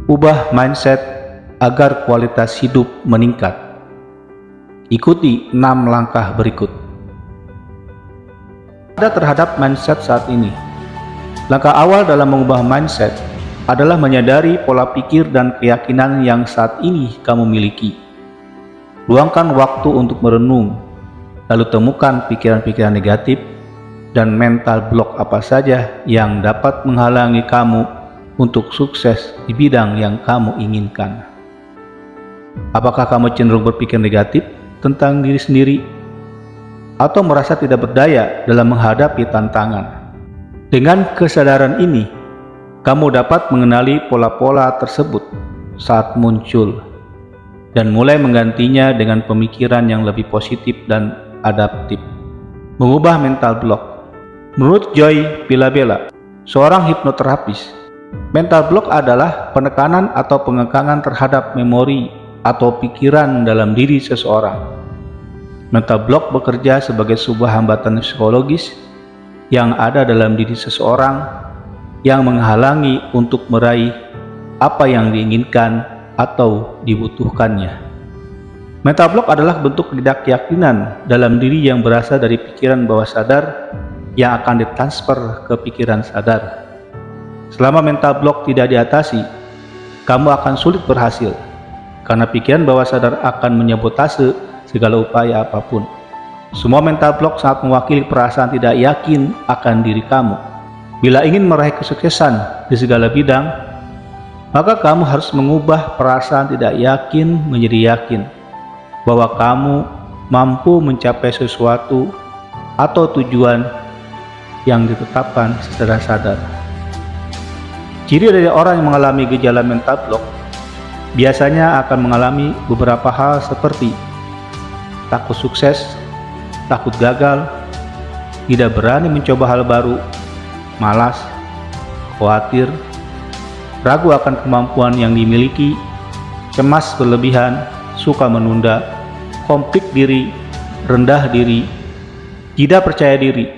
Ubah mindset agar kualitas hidup meningkat. Ikuti 6 langkah berikut. Ada terhadap mindset saat ini. Langkah awal dalam mengubah mindset adalah menyadari pola pikir dan keyakinan yang saat ini kamu miliki. Luangkan waktu untuk merenung, lalu temukan pikiran-pikiran negatif dan mental block apa saja yang dapat menghalangi kamu untuk sukses di bidang yang kamu inginkan. Apakah kamu cenderung berpikir negatif tentang diri sendiri atau merasa tidak berdaya dalam menghadapi tantangan? Dengan kesadaran ini, kamu dapat mengenali pola-pola tersebut saat muncul dan mulai menggantinya dengan pemikiran yang lebih positif dan adaptif. Mengubah mental block. Menurut Joy Pilabella, seorang hipnoterapis, mental block adalah penekanan atau pengekangan terhadap memori atau pikiran dalam diri seseorang. Mental block bekerja sebagai sebuah hambatan psikologis yang ada dalam diri seseorang yang menghalangi untuk meraih apa yang diinginkan atau dibutuhkannya. Mental block adalah bentuk ketidakyakinan dalam diri yang berasal dari pikiran bawah sadar yang akan ditransfer ke pikiran sadar. Selama mental block tidak diatasi, kamu akan sulit berhasil karena pikiran bawah sadar akan menyabotase segala upaya apapun. Semua mental block sangat mewakili perasaan tidak yakin akan diri kamu. Bila ingin meraih kesuksesan di segala bidang, maka kamu harus mengubah perasaan tidak yakin menjadi yakin bahwa kamu mampu mencapai sesuatu atau tujuan yang ditetapkan secara sadar. Ciri dari orang yang mengalami gejala mental block biasanya akan mengalami beberapa hal seperti takut sukses, takut gagal, tidak berani mencoba hal baru, malas, khawatir, ragu akan kemampuan yang dimiliki, cemas berlebihan, suka menunda, konflik diri, rendah diri, tidak percaya diri,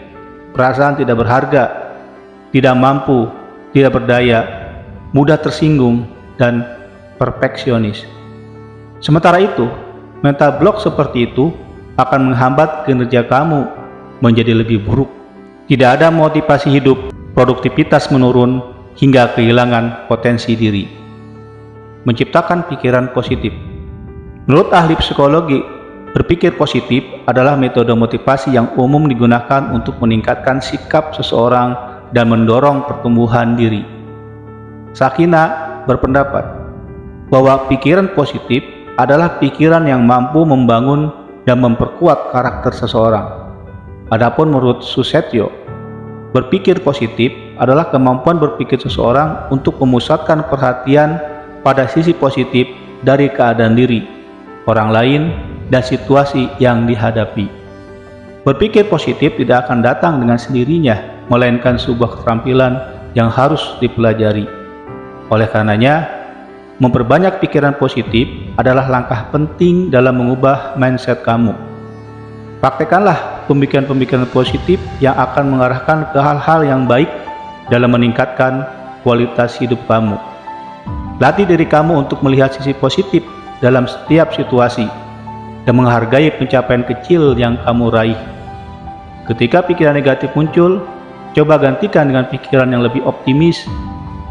perasaan tidak berharga, tidak mampu, tidak berdaya, mudah tersinggung, dan perfeksionis. Sementara itu, mental block seperti itu akan menghambat kinerja kamu menjadi lebih buruk. Tidak ada motivasi hidup, produktivitas menurun, hingga kehilangan potensi diri. Menciptakan pikiran positif. Menurut ahli psikologi, berpikir positif adalah metode motivasi yang umum digunakan untuk meningkatkan sikap seseorang dan mendorong pertumbuhan diri. Sakina berpendapat bahwa pikiran positif adalah pikiran yang mampu membangun dan memperkuat karakter seseorang. Adapun menurut Susetyo, berpikir positif adalah kemampuan berpikir seseorang untuk memusatkan perhatian pada sisi positif dari keadaan diri, orang lain, dan situasi yang dihadapi. Berpikir positif tidak akan datang dengan sendirinya, melainkan sebuah keterampilan yang harus dipelajari. Oleh karenanya, memperbanyak pikiran positif adalah langkah penting dalam mengubah mindset kamu. Praktekanlah pemikiran-pemikiran positif yang akan mengarahkan ke hal-hal yang baik dalam meningkatkan kualitas hidup kamu. Latih diri kamu untuk melihat sisi positif dalam setiap situasi dan menghargai pencapaian kecil yang kamu raih. Ketika pikiran negatif muncul, coba gantikan dengan pikiran yang lebih optimis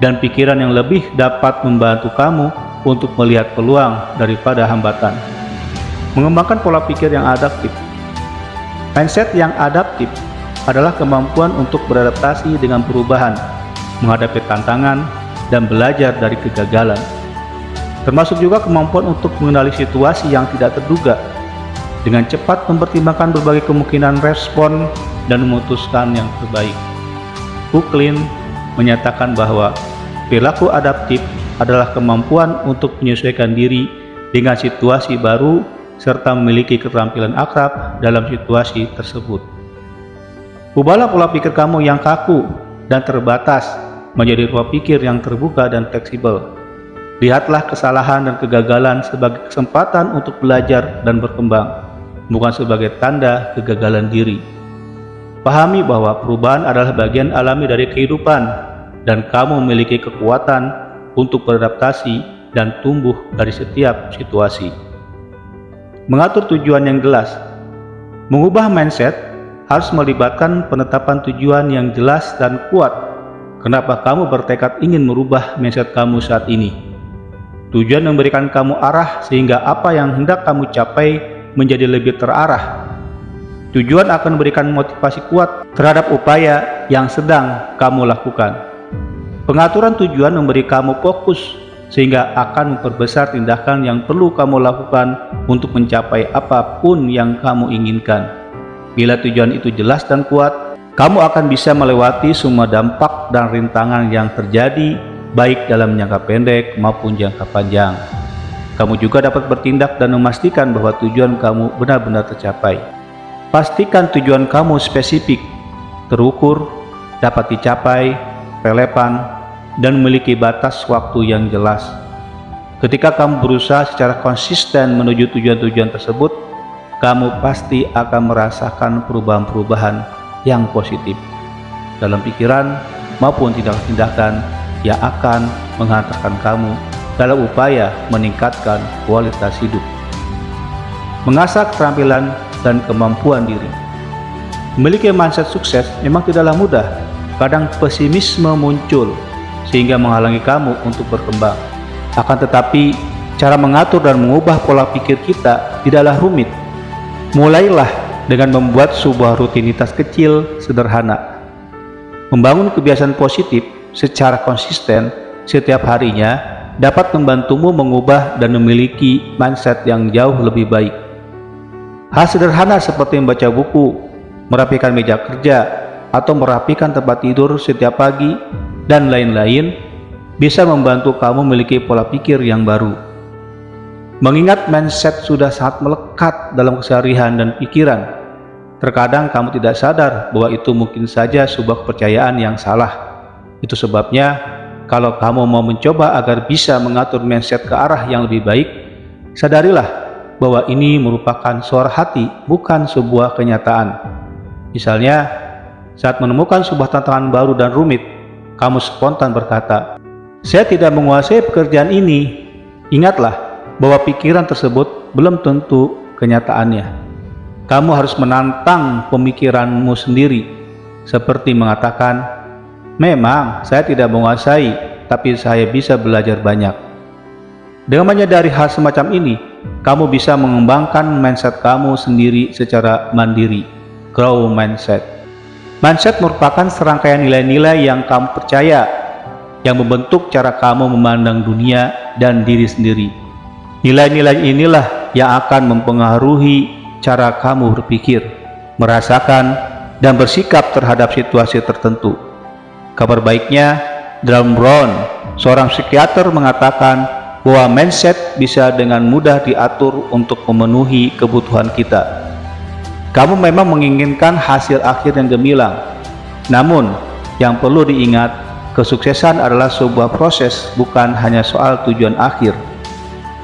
dan pikiran yang lebih dapat membantu kamu untuk melihat peluang daripada hambatan. Mengembangkan pola pikir yang adaptif. Mindset yang adaptif adalah kemampuan untuk beradaptasi dengan perubahan, menghadapi tantangan, dan belajar dari kegagalan. Termasuk juga kemampuan untuk mengenali situasi yang tidak terduga, dengan cepat mempertimbangkan berbagai kemungkinan respon dan memutuskan yang terbaik. Bucklin menyatakan bahwa perilaku adaptif adalah kemampuan untuk menyesuaikan diri dengan situasi baru serta memiliki keterampilan akrab dalam situasi tersebut. Ubahlah pola pikir kamu yang kaku dan terbatas menjadi pola pikir yang terbuka dan fleksibel. Lihatlah kesalahan dan kegagalan sebagai kesempatan untuk belajar dan berkembang, bukan sebagai tanda kegagalan diri. Pahami bahwa perubahan adalah bagian alami dari kehidupan dan kamu memiliki kekuatan untuk beradaptasi dan tumbuh dari setiap situasi. Mengatur tujuan yang jelas. Mengubah mindset harus melibatkan penetapan tujuan yang jelas dan kuat. Kenapa kamu bertekad ingin merubah mindset kamu saat ini? Tujuan memberikan kamu arah sehingga apa yang hendak kamu capai menjadi lebih terarah. Tujuan akan memberikan motivasi kuat terhadap upaya yang sedang kamu lakukan. Pengaturan tujuan memberi kamu fokus sehingga akan memperbesar tindakan yang perlu kamu lakukan untuk mencapai apapun yang kamu inginkan. Bila tujuan itu jelas dan kuat, kamu akan bisa melewati semua dampak dan rintangan yang terjadi, baik dalam jangka pendek maupun jangka panjang. Kamu juga dapat bertindak dan memastikan bahwa tujuan kamu benar-benar tercapai. Pastikan tujuan kamu spesifik, terukur, dapat dicapai, relevan, dan memiliki batas waktu yang jelas. Ketika kamu berusaha secara konsisten menuju tujuan-tujuan tersebut, kamu pasti akan merasakan perubahan-perubahan yang positif dalam pikiran maupun tindakan-tindakan yang akan menghantarkan kamu dalam upaya meningkatkan kualitas hidup. Mengasah keterampilan dan kemampuan diri. Memiliki mindset sukses memang tidaklah mudah. Kadang pesimisme muncul sehingga menghalangi kamu untuk berkembang. Akan tetapi, cara mengatur dan mengubah pola pikir kita tidaklah rumit. Mulailah dengan membuat sebuah rutinitas kecil sederhana. Membangun kebiasaan positif secara konsisten setiap harinya dapat membantumu mengubah dan memiliki mindset yang jauh lebih baik. Hal sederhana seperti membaca buku, merapikan meja kerja, atau merapikan tempat tidur setiap pagi, dan lain-lain bisa membantu kamu memiliki pola pikir yang baru. Mengingat mindset sudah sangat melekat dalam keseharian dan pikiran, terkadang kamu tidak sadar bahwa itu mungkin saja sebuah kepercayaan yang salah. Itu sebabnya, kalau kamu mau mencoba agar bisa mengatur mindset ke arah yang lebih baik, sadarilah bahwa ini merupakan suara hati, bukan sebuah kenyataan. Misalnya, saat menemukan sebuah tantangan baru dan rumit, kamu spontan berkata, "Saya tidak menguasai pekerjaan ini." Ingatlah bahwa pikiran tersebut belum tentu kenyataannya. Kamu harus menantang pemikiranmu sendiri, seperti mengatakan, "Memang saya tidak menguasai, tapi saya bisa belajar banyak." Dengan menyadari hal semacam ini, kamu bisa mengembangkan mindset kamu sendiri secara mandiri. Grow mindset. Mindset merupakan serangkaian nilai-nilai yang kamu percaya, yang membentuk cara kamu memandang dunia dan diri sendiri. Nilai-nilai inilah yang akan mempengaruhi cara kamu berpikir, merasakan, dan bersikap terhadap situasi tertentu. Kabar baiknya, Dan Brown, seorang psikiater, mengatakan bahwa mindset bisa dengan mudah diatur untuk memenuhi kebutuhan kita. Kamu memang menginginkan hasil akhir yang gemilang, namun yang perlu diingat, kesuksesan adalah sebuah proses, bukan hanya soal tujuan akhir.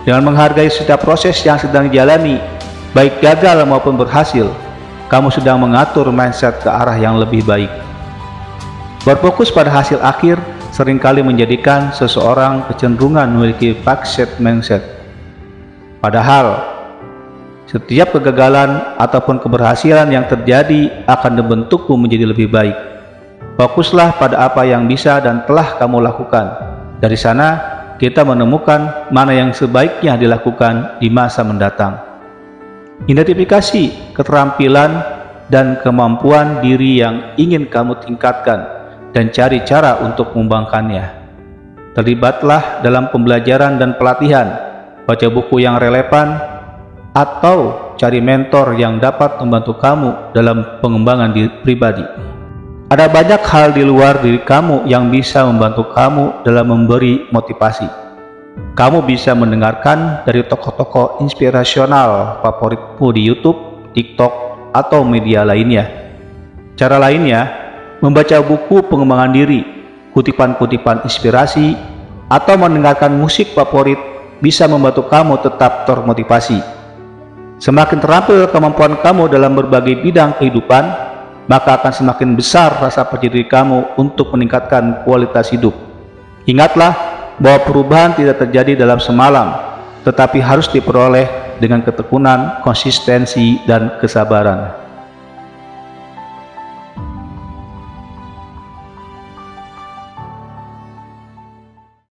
Dengan menghargai setiap proses yang sedang dijalani, baik gagal maupun berhasil, kamu sedang mengatur mindset ke arah yang lebih baik. Berfokus pada hasil akhir seringkali menjadikan seseorang kecenderungan memiliki fixed mindset. Padahal, setiap kegagalan ataupun keberhasilan yang terjadi akan membentukmu menjadi lebih baik. Fokuslah pada apa yang bisa dan telah kamu lakukan. Dari sana, kita menemukan mana yang sebaiknya dilakukan di masa mendatang. Identifikasi keterampilan dan kemampuan diri yang ingin kamu tingkatkan dan cari cara untuk mengembangkannya. Terlibatlah dalam pembelajaran dan pelatihan, baca buku yang relevan, atau cari mentor yang dapat membantu kamu dalam pengembangan diri pribadi. Ada banyak hal di luar diri kamu yang bisa membantu kamu dalam memberi motivasi. Kamu bisa mendengarkan dari tokoh-tokoh inspirasional favoritmu di YouTube, TikTok, atau media lainnya. Cara lainnya, membaca buku pengembangan diri, kutipan-kutipan inspirasi, atau mendengarkan musik favorit bisa membantu kamu tetap termotivasi. Semakin terampil kemampuan kamu dalam berbagai bidang kehidupan, maka akan semakin besar rasa percaya diri kamu untuk meningkatkan kualitas hidup. Ingatlah bahwa perubahan tidak terjadi dalam semalam, tetapi harus diperoleh dengan ketekunan, konsistensi, dan kesabaran.